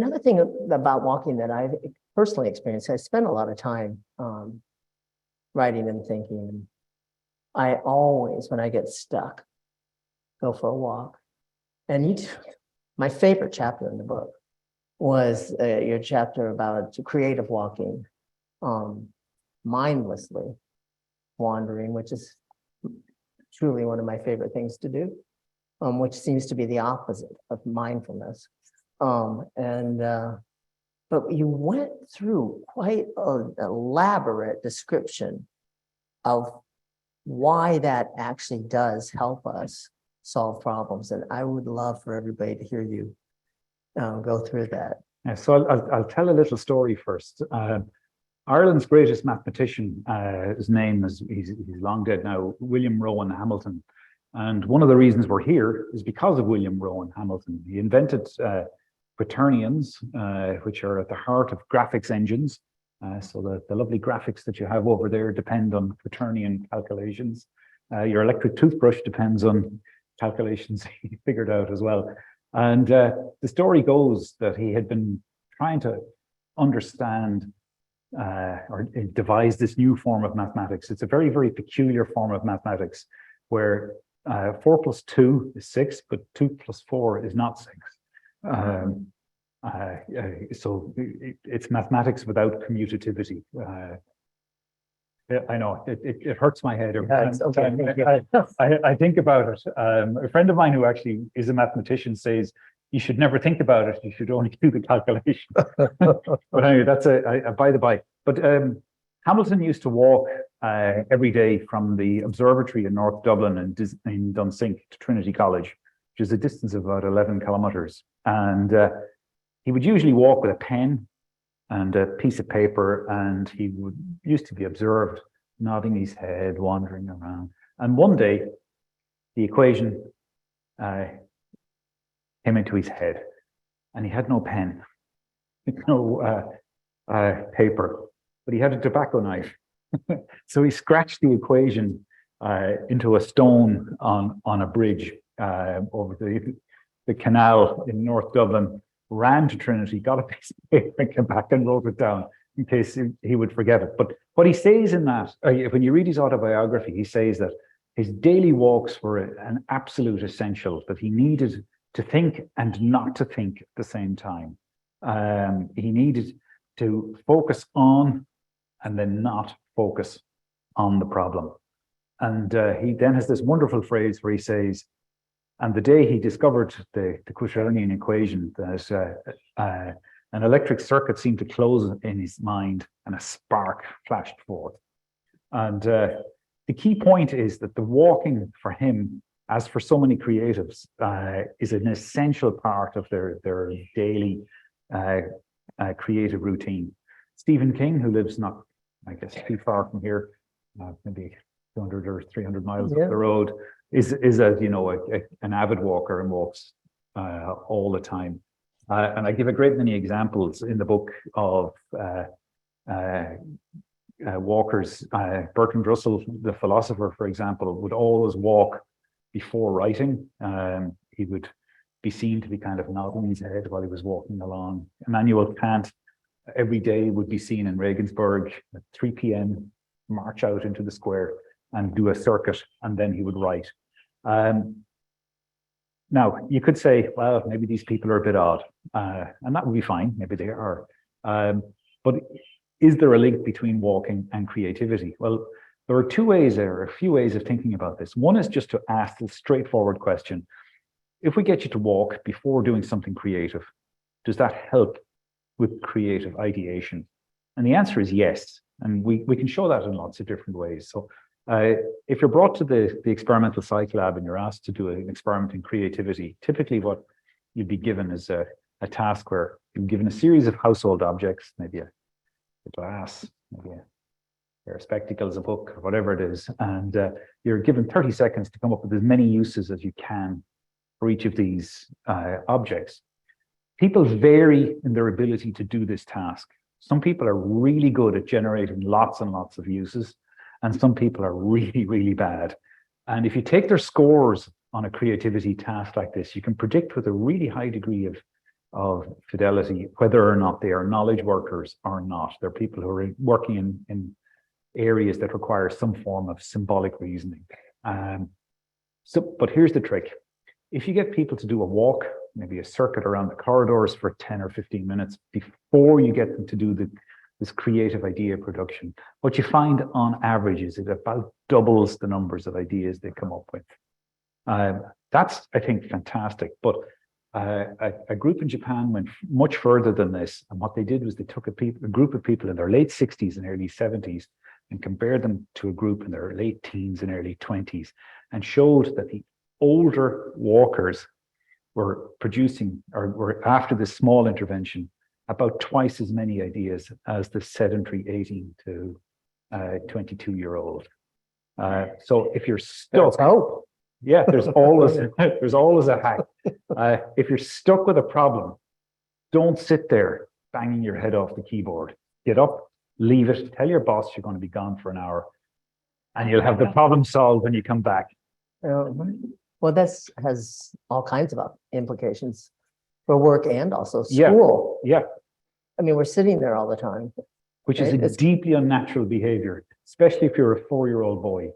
Another thing about walking that I've personally experienced, I spend a lot of time writing and thinking. And I always, when I get stuck, go for a walk. And my favorite chapter in the book was your chapter about creative walking, mindlessly wandering, which is truly one of my favorite things to do, which seems to be the opposite of mindfulness. But you went through quite an elaborate description of why that actually does help us solve problems. And I would love for everybody to hear you go through that. Yeah, so I'll tell a little story first. Ireland's greatest mathematician, his name is, he's long dead now, William Rowan Hamilton. And one of the reasons we're here is because of William Rowan Hamilton. He invented quaternions, which are at the heart of graphics engines. So the lovely graphics that you have over there depend on quaternion calculations. Your electric toothbrush depends on calculations he figured out as well. And the story goes that he had been trying to understand or devise this new form of mathematics. It's a very, very peculiar form of mathematics where 4 plus 2 is 6, but 2 plus 4 is not 6. So it's mathematics without commutativity. I know it hurts my head every time. I think about it. A friend of mine who actually is a mathematician says you should never think about it. You should only do the calculation. But anyway, that's a by the by. But Hamilton used to walk every day from the observatory in North Dublin and in Dunsink to Trinity College, which is a distance of about 11 kilometers. And he would usually walk with a pen and a piece of paper, and he used to be observed nodding his head, wandering around. And one day, the equation came into his head, and he had no pen, no paper, but he had a tobacco knife. So he scratched the equation into a stone on a bridge over the canal in North Dublin, ran to Trinity, got a piece of paper and came back and wrote it down in case he would forget it. But what he says in that, when you read his autobiography, he says that his daily walks were an absolute essential, that he needed to think and not to think at the same time. He needed to focus on and then not focus on the problem. And he then has this wonderful phrase where he says, and the day he discovered the quaternion equation, that an electric circuit seemed to close in his mind and a spark flashed forth. And the key point is that the walking for him, as for so many creatives, is an essential part of their daily creative routine. Stephen King, who lives not, I guess, too far from here, maybe 200 or 300 miles up the road, is an avid walker and walks all the time. And I give a great many examples in the book of walkers. Bertrand Russell, the philosopher, for example, would always walk before writing. He would be seen to be kind of nodding his head while he was walking along. Immanuel Kant every day would be seen in Regensburg at 3 p.m., march out into the square and do a circuit, and then he would write. Now, you could say, well, maybe these people are a bit odd, and that would be fine. Maybe they are. But is there a link between walking and creativity? Well, there are two ways there, a few ways of thinking about this. One is just to ask the straightforward question. If we get you to walk before doing something creative, does that help with creative ideation? And the answer is yes. And we can show that in lots of different ways. So if you're brought to the experimental psych lab and you're asked to do an experiment in creativity, typically what you'd be given is a task where you're given a series of household objects, maybe a glass, maybe a pair of spectacles, a book, or whatever it is, and you're given 30 seconds to come up with as many uses as you can for each of these objects. People vary in their ability to do this task. Some people are really good at generating lots and lots of uses, and some people are really, really bad. And if you take their scores on a creativity task like this, you can predict with a really high degree of of fidelity, whether or not they are knowledge workers or not. They're people who are working in areas that require some form of symbolic reasoning. But here's the trick. If you get people to do a walk, maybe a circuit around the corridors for 10 or 15 minutes before you get them to do this creative idea production, what you find on average is it about doubles the numbers of ideas they come up with. That's, I think, fantastic. But a group in Japan went much further than this. And what they did was they took a group of people in their late 60s and early 70s and compared them to a group in their late teens and early 20s and showed that the older walkers were producing, or were after this small intervention, about twice as many ideas as the sedentary 18 to 22-year-old. So if you're stuck, yeah, there's always a hack. If you're stuck with a problem, don't sit there banging your head off the keyboard. Get up, leave it, tell your boss you're going to be gone for an hour, and you'll have the problem solved when you come back. Well, this has all kinds of implications for work and also school. Yeah. I mean, we're sitting there all the time. Which is a deeply unnatural behavior, especially if you're a 4-year-old boy.